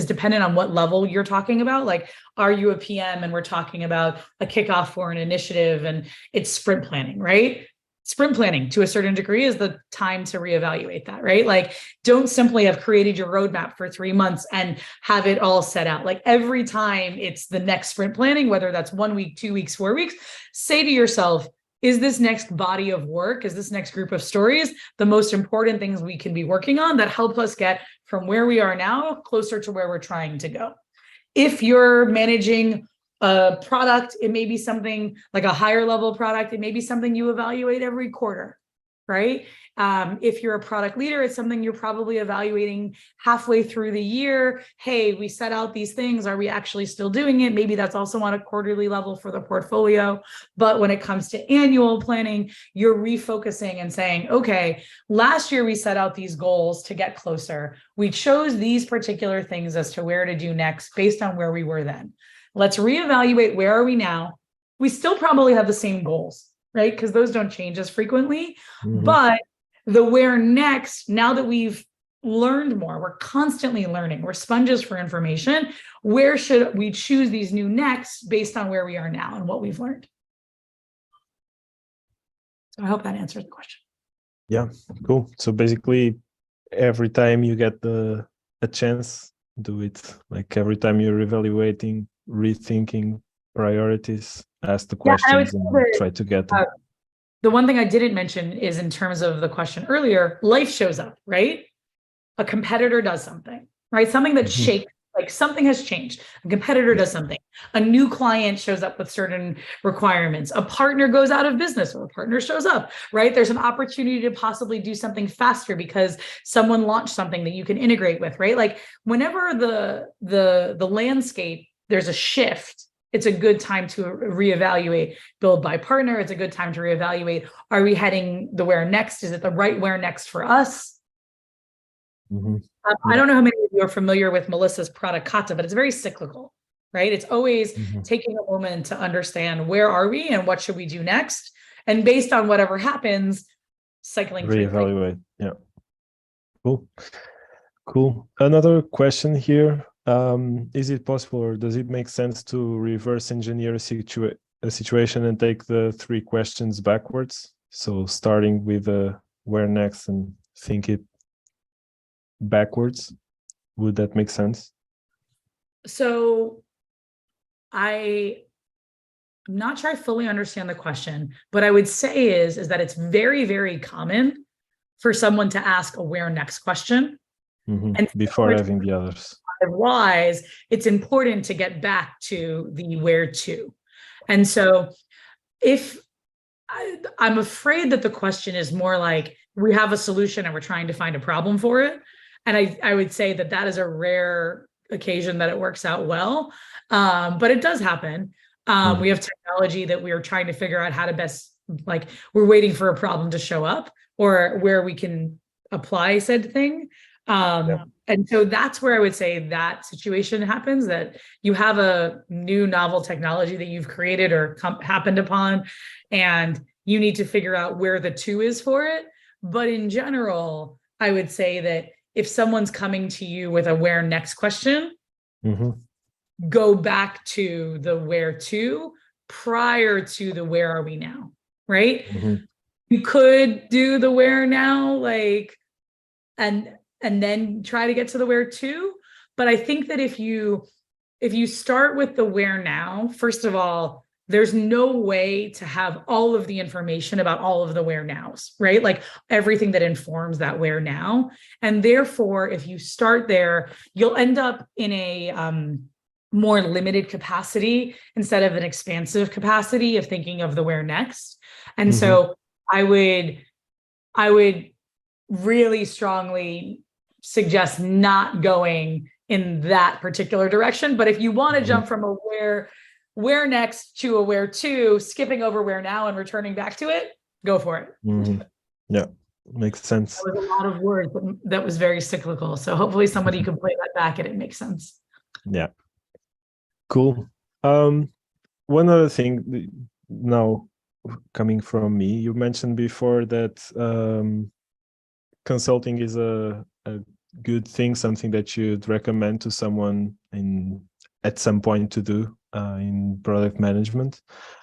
dependent on what level you're talking about. Like, are you a PM and we're talking about a kickoff for an initiative and it's sprint planning, right? Sprint planning to a certain degree is the time to reevaluate that, right? Like, don't simply have created your roadmap for 3 months and have it all set out. Like, every time it's the next sprint planning, whether that's 1 week, 2 weeks, 4 weeks, say to yourself, is this next body of work, is this next group of stories, the most important things we can be working on that help us get from where we are now closer to where we're trying to go. If you're managing a product, it may be something like a higher level product. It may be something you evaluate every quarter, right? If you're a product leader, it's something you're probably evaluating halfway through the year. Hey, we set out these things. Are we actually still doing it? Maybe that's also on a quarterly level for the portfolio. But when it comes to annual planning, you're refocusing and saying, okay, last year we set out these goals to get closer. We chose these particular things as to where to do next based on where we were then. Let's reevaluate, where are we now? We still probably have the same goals, right? Because those don't change as frequently. But the where next, now that we've learned more, we're constantly learning, we're sponges for information. Where should we choose these new next based on where we are now and what we've learned? So I hope that answers the question. Yeah, cool. So basically, every time you get a chance, do it. Like every time you're evaluating, rethinking priorities, ask the questions and try to get them. The one thing I didn't mention is, in terms of the question earlier, life shows up, right? A competitor does something, right? Something that shakes, like something has changed. A competitor does something. A new client shows up with certain requirements. A partner goes out of business, or a partner shows up, right? There's an opportunity to possibly do something faster because someone launched something that you can integrate with, right? Like whenever the landscape, there's a shift, it's a good time to reevaluate, build by partner. It's a good time to reevaluate. Are we heading the where next? Is it the right where next for us? I don't know how many of you are familiar with Melissa's product kata, but it's very cyclical, right? It's always taking a moment to understand, where are we and what should we do next? And based on whatever happens, cycling through. Reevaluate. Yeah. Cool. Another question here. Is it possible, or does it make sense to reverse engineer a situation and take the 3 questions backwards? So starting with where next and think it backwards. Would that make sense? So I'm not sure I fully understand the question. What I would say is that it's very, very common for someone to ask a where next question. And before having the others. Wise, it's important to get back to the where to. And so if I'm afraid that the question is more like, we have a solution and we're trying to find a problem for it. And I would say that that is a rare occasion that it works out well. But it does happen. We have technology that we are trying to figure out how to best, like we're waiting for a problem to show up or where we can apply said thing. And so that's where I would say that situation happens, that you have a new novel technology that you've created or happened upon, and you need to figure out where the to is for it. But in general, I would say that if someone's coming to you with a where next question, go back to the where to prior to the where are we now, right? You could do the where now, like, and then try to get to the where to. But I think that if you start with the where now, first of all, there's no way to have all of the information about all of the where nows, right? Like everything that informs that where now. And therefore, if you start there, you'll end up in a more limited capacity instead of an expansive capacity of thinking of the where next. And so I would really strongly suggest not going in that particular direction. But if you want to jump from a where next to a where to, skipping over where now and returning back to it, go for it. Yeah, makes sense. That was a lot of words, but that was very cyclical. So hopefully somebody can play that back and it makes sense. Yeah. Cool. One other thing now coming from me, you mentioned before that consulting is a good thing, something that you'd recommend to someone at some point to do in product management.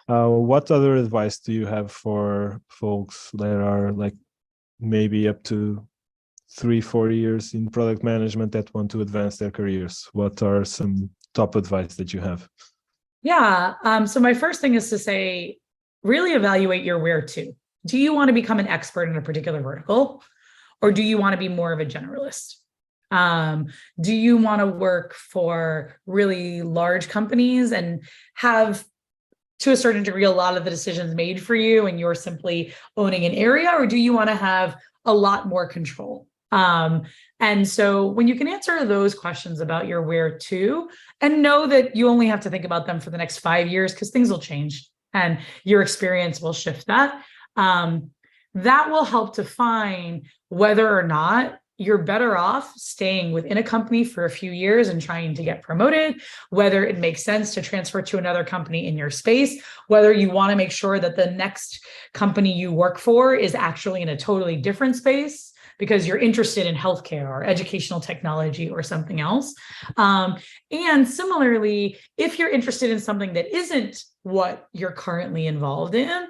What other advice do you have for folks that are like maybe up to 3-4 years in product management that want to advance their careers? What are some top advice that you have? Yeah. So my first thing is to say, really evaluate your where to. Do you want to become an expert in a particular vertical, or do you want to be more of a generalist? Do you want to work for really large companies and have, to a certain degree, a lot of the decisions made for you and you're simply owning an area, or do you want to have a lot more control? And so when you can answer those questions about your where to, and know that you only have to think about them for the next 5 years, because things will change and your experience will shift that, that will help define whether or not you're better off staying within a company for a few years and trying to get promoted, whether it makes sense to transfer to another company in your space, whether you want to make sure that the next company you work for is actually in a totally different space because you're interested in healthcare or educational technology or something else. And similarly, if you're interested in something that isn't what you're currently involved in,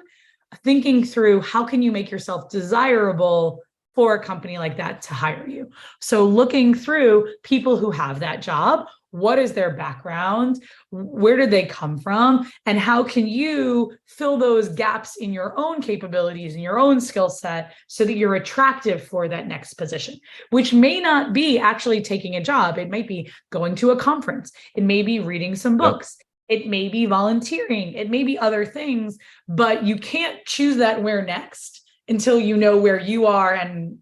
thinking through how can you make yourself desirable for a company like that to hire you. So looking through people who have that job, what is their background? Where did they come from? And how can you fill those gaps in your own capabilities and your own skill set so that you're attractive for that next position, which may not be actually taking a job. It might be going to a conference. It may be reading some books. It may be volunteering. It may be other things, but you can't choose that where next until you know where you are and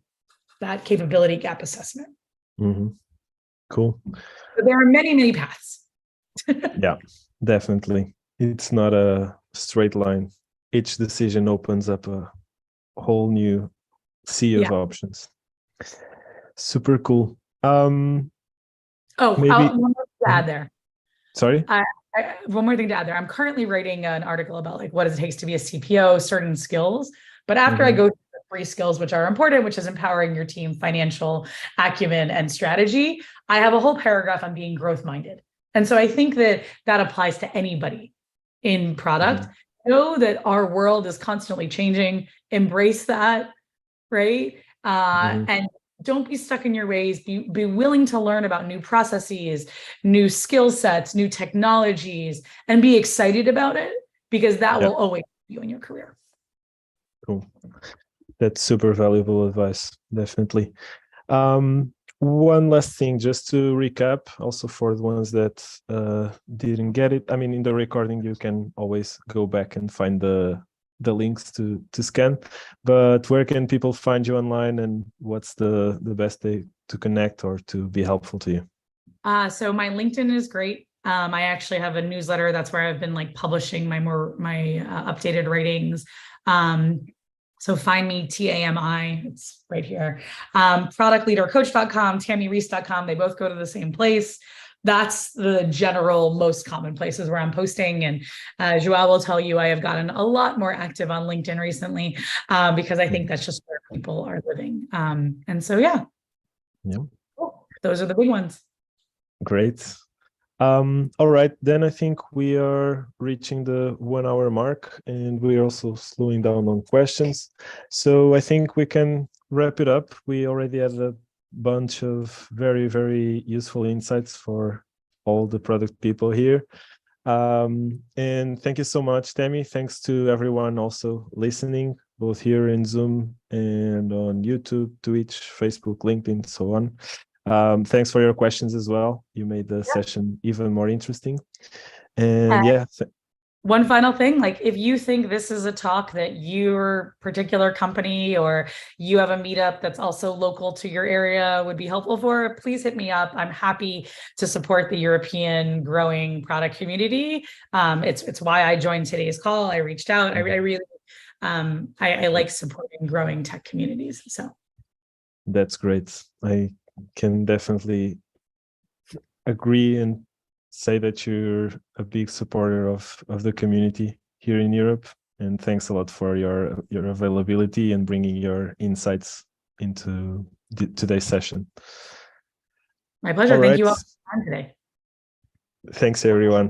that capability gap assessment. Mm-hmm. Cool. But there are many, many paths. Yeah, definitely. It's not a straight line. Each decision opens up a whole new sea of options. Super cool. One more thing to add there. Sorry? One more thing to add there. I'm currently writing an article about like what it takes to be a CPO, certain skills. But after I go through the 3 skills, which are important, which is empowering your team, financial acumen, and strategy, I have a whole paragraph on being growth minded. And so I think that that applies to anybody in product. Know that our world is constantly changing. Embrace that, right? And don't be stuck in your ways. Be willing to learn about new processes, new skill sets, new technologies, and be excited about it, because that will always help you in your career. Cool. That's super valuable advice, definitely. One last thing, just to recap, also for the ones that didn't get it. I mean, in the recording, you can always go back and find the links to scan. But where can people find you online, and what's the best way to connect or to be helpful to you? So my LinkedIn is great. I actually have a newsletter. That's where I've been like publishing my updated writings. So find me, TAMI, it's right here. Productleadercoach.com, TamiReiss.com. They both go to the same place. That's the general most common places where I'm posting. And Joao will tell you I have gotten a lot more active on LinkedIn recently because I think that's just where people are living. And so, yeah. Cool. Those are the big ones. Great. All right, then I think we are reaching the 1 hour mark, and we're also slowing down on questions. So I think we can wrap it up. We already had a bunch of very, very useful insights for all the product people here. And thank you so much, Tami. Thanks to everyone also listening, both here in Zoom and on YouTube, Twitch, Facebook, LinkedIn, so on. Thanks for your questions as well. You made the session even more interesting. And one final thing, like if you think this is a talk that your particular company or you have a meetup that's also local to your area would be helpful for, please hit me up. I'm happy to support the European growing product community. It's why I joined today's call. I reached out. I really I like supporting growing tech communities. So that's great. I can definitely agree and say that you're a big supporter of the community here in Europe. And thanks a lot for your availability and bringing your insights into today's session. My pleasure. Thank you all for your time today. Thanks, everyone.